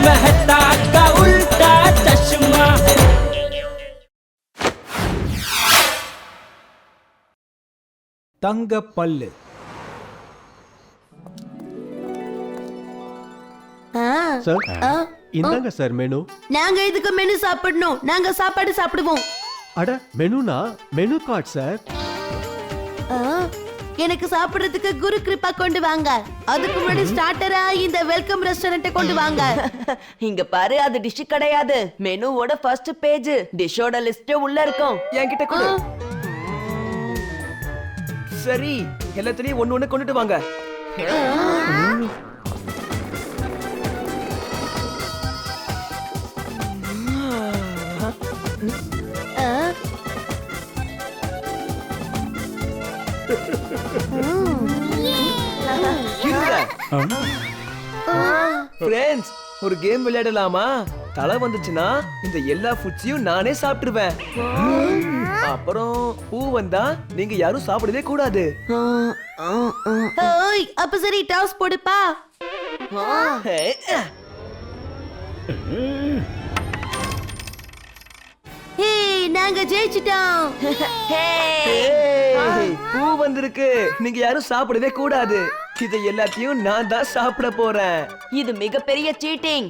मेहता का उल्टा चश्मा। தங்க பல்லு. சார் இந்தாங்க சார் மெனு. நாங்க இதுக்கு மெனு சாப்பிடணும். நாங்க சாப்பாடு சாப்பிடுவோம். அட மெனுனா மெனு கார்டு சார். எனக்கு சாப்பிடுறதுக்கு குரு கிருபா கொண்டு வாங்க. அதுக்கு முன்னாடி ஸ்டார்டரா இந்த வெல்கம் ரெஸ்டாரண்ட் கொண்டு வாங்க. இங்க பாரு, அது டிஷ் கிடையாது. மெனுவோட ஃபர்ஸ்ட் பேஜ். டிஷ்ஷோட லிஸ்ட் உள்ள இருக்கும். என்கிட்ட கொடு. சரி, எல்லாத்துலயும் ஒண்ணு ஒண்ணு கொண்டுட்டு வாங்க. ஃப்ரெண்ட்ஸ், ஒரு கேம் விளையாடலாமா? தலை வந்துச்சுன்னா இந்த எல்லா ஃபுட்ஸையும் நானே சாப்பிட்டுருவேன். அப்புறம் பூ வந்தா நீங்க யாரும் சாப்பிடவே கூடாது. ஓய், அப்ப சரி டாஸ் போடுப்பா. ஹே, நாங்க ஜெயிச்சிட்டோம். பூ வந்திருக்கு. நீங்க யாரும் சாப்பிடவே கூடாது. இதை எல்லாத்தையும் நான் தான் சாப்பிட போறேன். இது மிகப்பெரிய சீட்டிங்.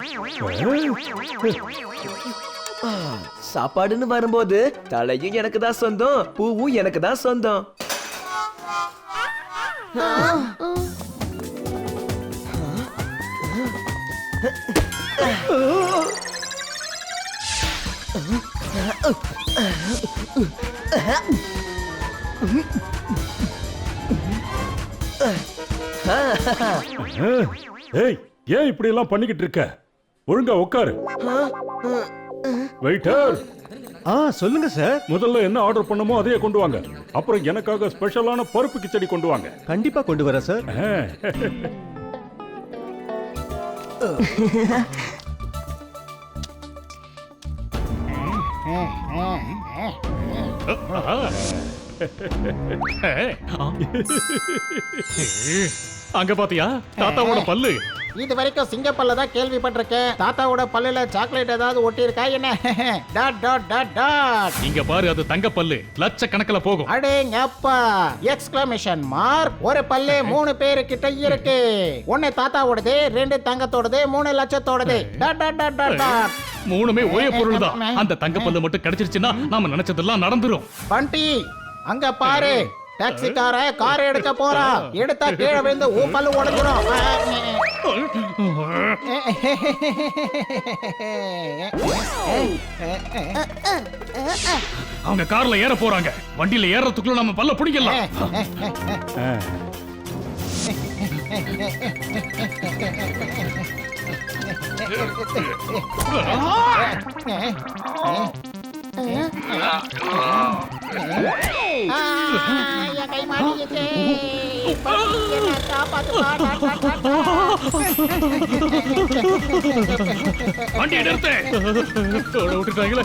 சாப்பாடுன்னு வரும்போது தலையும் எனக்கு தான் சொந்தம், பூவும் எனக்கு தான் சொந்தம். ஏய், ஏன் இப்படி எல்லாம் பண்ணிக்கிட்டு இருக்க? ஒழுங்கா உட்காரு. வெயிட்டர், சொல்லுங்க சார். முதல்ல என்ன ஆர்டர் பண்ணமோ அதையே கொண்டு வாங்க. அப்புறம் எனக்காக ஸ்பெஷலான பருப்பு கிச்சடி கொண்டு வாங்க. கண்டிப்பா கொண்டு வரேன் சார். அங்க பாத்தியா தாத்தாவோட பல்லு? இது வரைக்கும் சிங்கப்பல்ல தான் கேள்விப்பட்டிருக்கேன். தாத்தாவோட பல்லுல சாக்லேட் ஏதாவது ஒட்டி இருக்கா என்ன? Dot dot dot dot. இங்க பாரு, அது தங்க பல்லு. லட்சக்கணக்கில் போகும். அடேங்கப்பா! Exclamation mark. ஒரு பல்லு 3 பேரு கிட்ட இருக்கு. 1 தாத்தாவோடது, 2 தங்கத்தோடது, 3 லட்சத்தோடது. Dot dot dot dot dot. மூணுமே ஒரே பொருள் தான். அந்த தங்க பல்லு மட்டும் கிடைச்சிருச்சுன்னா நாம நினைச்சதெல்லாம் நடந்துரும். பண்டி, அங்க பாரு. டாக்ஸிக்கார கார் எடுக்க போறா. எடுத்தா கீழே விழுந்து ஊ பல்லு உடைஞ்சிரும். அவங்க கார்ல ஏற போறாங்க. வண்டியில ஏறதுக்குள்ள நம்ம பல்ல பிடிக்கலாம். கை மாட்டிக்கிச்சு. வண்டியை நிறுத்து. விட்டுட்டாங்களே.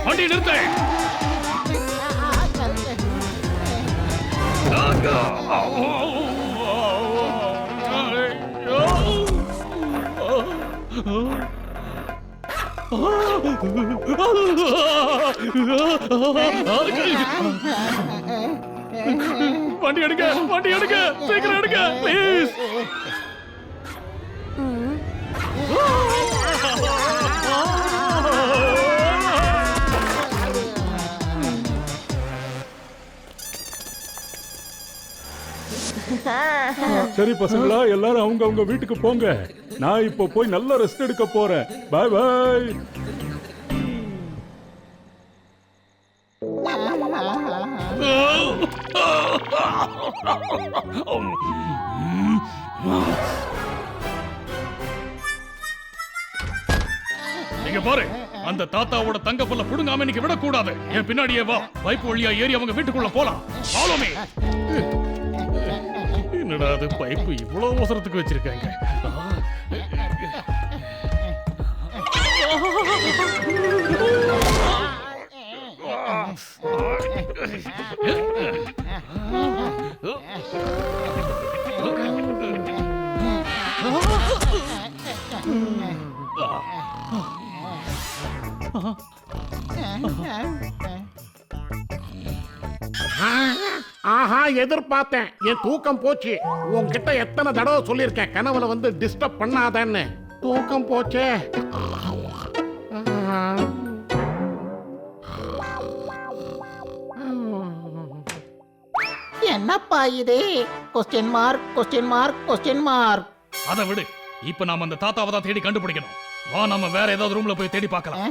வண்டி நிறுத்த. வண்டி எடுக்க, வண்டி எடுக்க, சீக்கிரம் எடுக்க ப்ளீஸ். சரி பசங்களா, எல்லாரும் அவங்க அவங்க வீட்டுக்கு போங்க. நான் இப்போ போய் நல்ல ரெஸ்ட் எடுக்க போறேன். Bye bye. இங்க பாரு, அந்த தாத்தாவோட தங்க பல்ல புடுங்காம இன்னைக்கு விடக்கூடாது. என் பின்னாடியே வா, பைப் வழியா ஏறி அவங்க வீட்டுக்குள்ள போலாம். Follow me. என்னடா அது, பைப்பு இவ்வளவு அவசரத்துக்கு வச்சிருக்காங்க. ஆஹா, எதிர்பார்த்தேன். என் தூக்கம் போச்சு. உன்கிட்ட எத்தனை தடவை சொல்லியிருக்கேன் கனவுல வந்து டிஸ்டர்ப் பண்ணாதன்னு. தூக்கம் போச்சே. என்னப்பா இது? Question mark, question mark, question mark. அதை விடு, இப்ப நாம அந்த தாத்தாவை தான் தேடி கண்டுபிடிக்கணும். வா, நம்ம வேற ஏதாவது ரூம்ல போய் தேடி பார்க்கலாம்.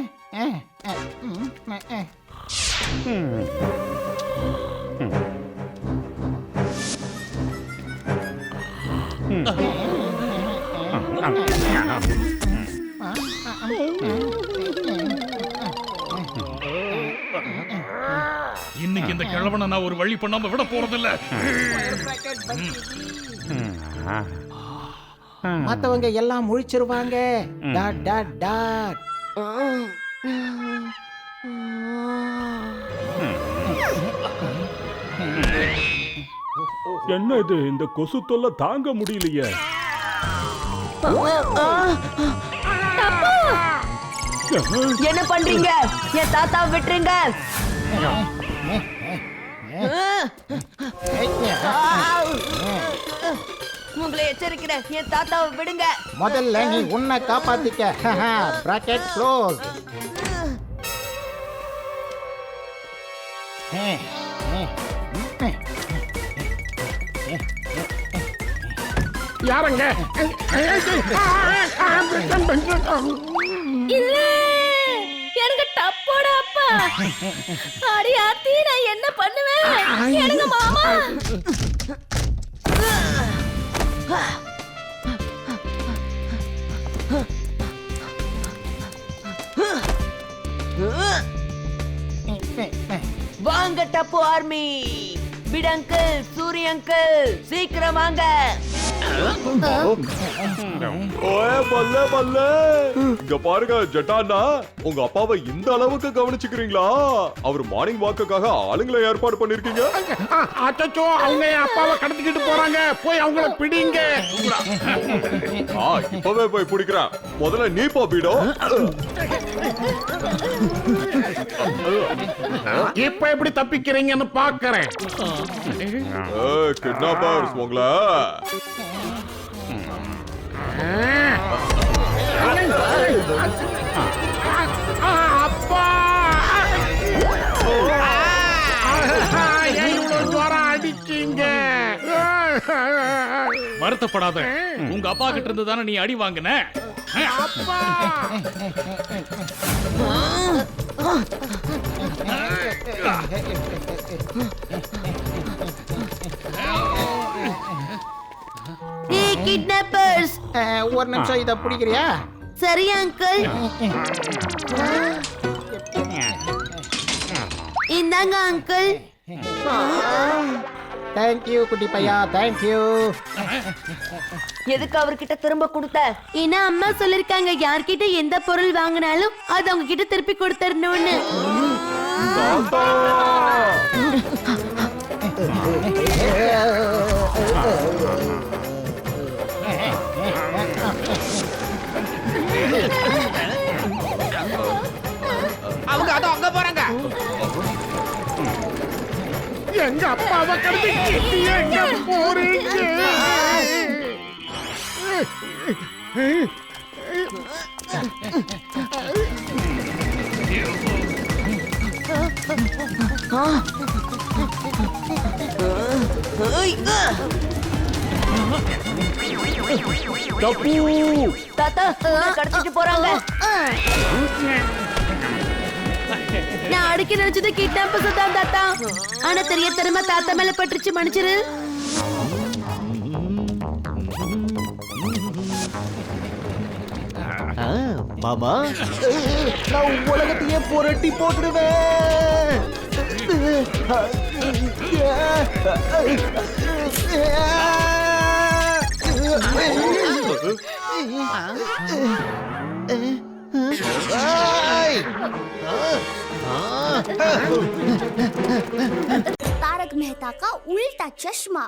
இன்னைக்கு இந்த கிழவனை நான் ஒரு வழி பண்ணாம விட போறதில்ல. மத்தவங்க எல்லாம் முழிச்சிருவாங்க. Dot dot dot. என்ன இது, இந்த கொசு தொல்லை தாங்க முடியலையே. என்ன பண்றீங்க? என் தாத்தா விட்டுருங்க. உங்களை எச்சரிக்கிறேன், என் தாத்தாவை விடுங்க. முதல்ல நீ உன்னை காப்பாத்திக்க. Bracket close. யாருங்க? இல்ல, எனக்கு டப்போட அப்பா. அடி ஆத்தி, நான் என்ன பண்ணுவேன்? எனக்கு மாமா. வாங்க டப்பு ஆர்மி. பிட் அங்கிள், சூரிய அங்கிள், சீக்கிரம் வாங்க. ஓயே பல்ல பல்ல. இங்க பாருங்க ஜட்டானா, உங்க அப்பாவை இந்த அளவுக்கு கவனிச்சுக்கிறீங்களா? அவர் மார்னிங் வாக்குக்காக ஆளுங்களை ஏற்பாடு பண்ணிருக்கீங்க. அச்சச்சோ, அவங்க அப்பாவை கடத்திக்கிட்டு போறாங்க. போய் அவங்கள பிடிங்க. இப்பவே போய் பிடிக்கிறேன். முதல்ல நீ போ பீடோ. இப்ப எப்படி தப்பிக்கிறீங்கன்னு பாக்குறேன். கிட்னாப்பர்ஸ் உங்களை. அப்பா, அடிச்சீங்க. வருத்தப்படாத, உங்க அப்பா கிட்ட இருந்து தானே நீ அடி வாங்கின. அப்பா, கிட்னாப்பர்ஸ். ஒரு நிமிஷம், இத பிடிக்கிறியா? சரி அங்கிள். இந்தாங்க அங்கிள். தேங்க்யூ குட்டி பையா, தேங்க்யூ. எதுக்கு அவர்கிட்ட திரும்ப கொடுத்த? ஏன்னா அம்மா சொல்லிருக்காங்க, யார்கிட்ட எந்த பொருள் வாங்கினாலும் அது அவங்க கிட்ட திருப்பி கொடுத்துடணும்னு. அவங்க அதோ அங்க போறாங்க. எங்க அப்பாவை கடத்திட்டு எங்க போறீங்க? தாத்தா, உங்களை கடத்திட்டு போறாங்க. நான் அடிக்க நினைச்சது கிட்னாப்பர்ஸ் தான் தாத்தா. ஆனா தெரிய தெரியுமா தாத்தா மேல பட்டுருச்சு, மன்னிச்சிரு. மாமா நான் உலகத்தையே புரட்டி போட்டுடுவேன். तारक मेहता का उल्टा चश्मा।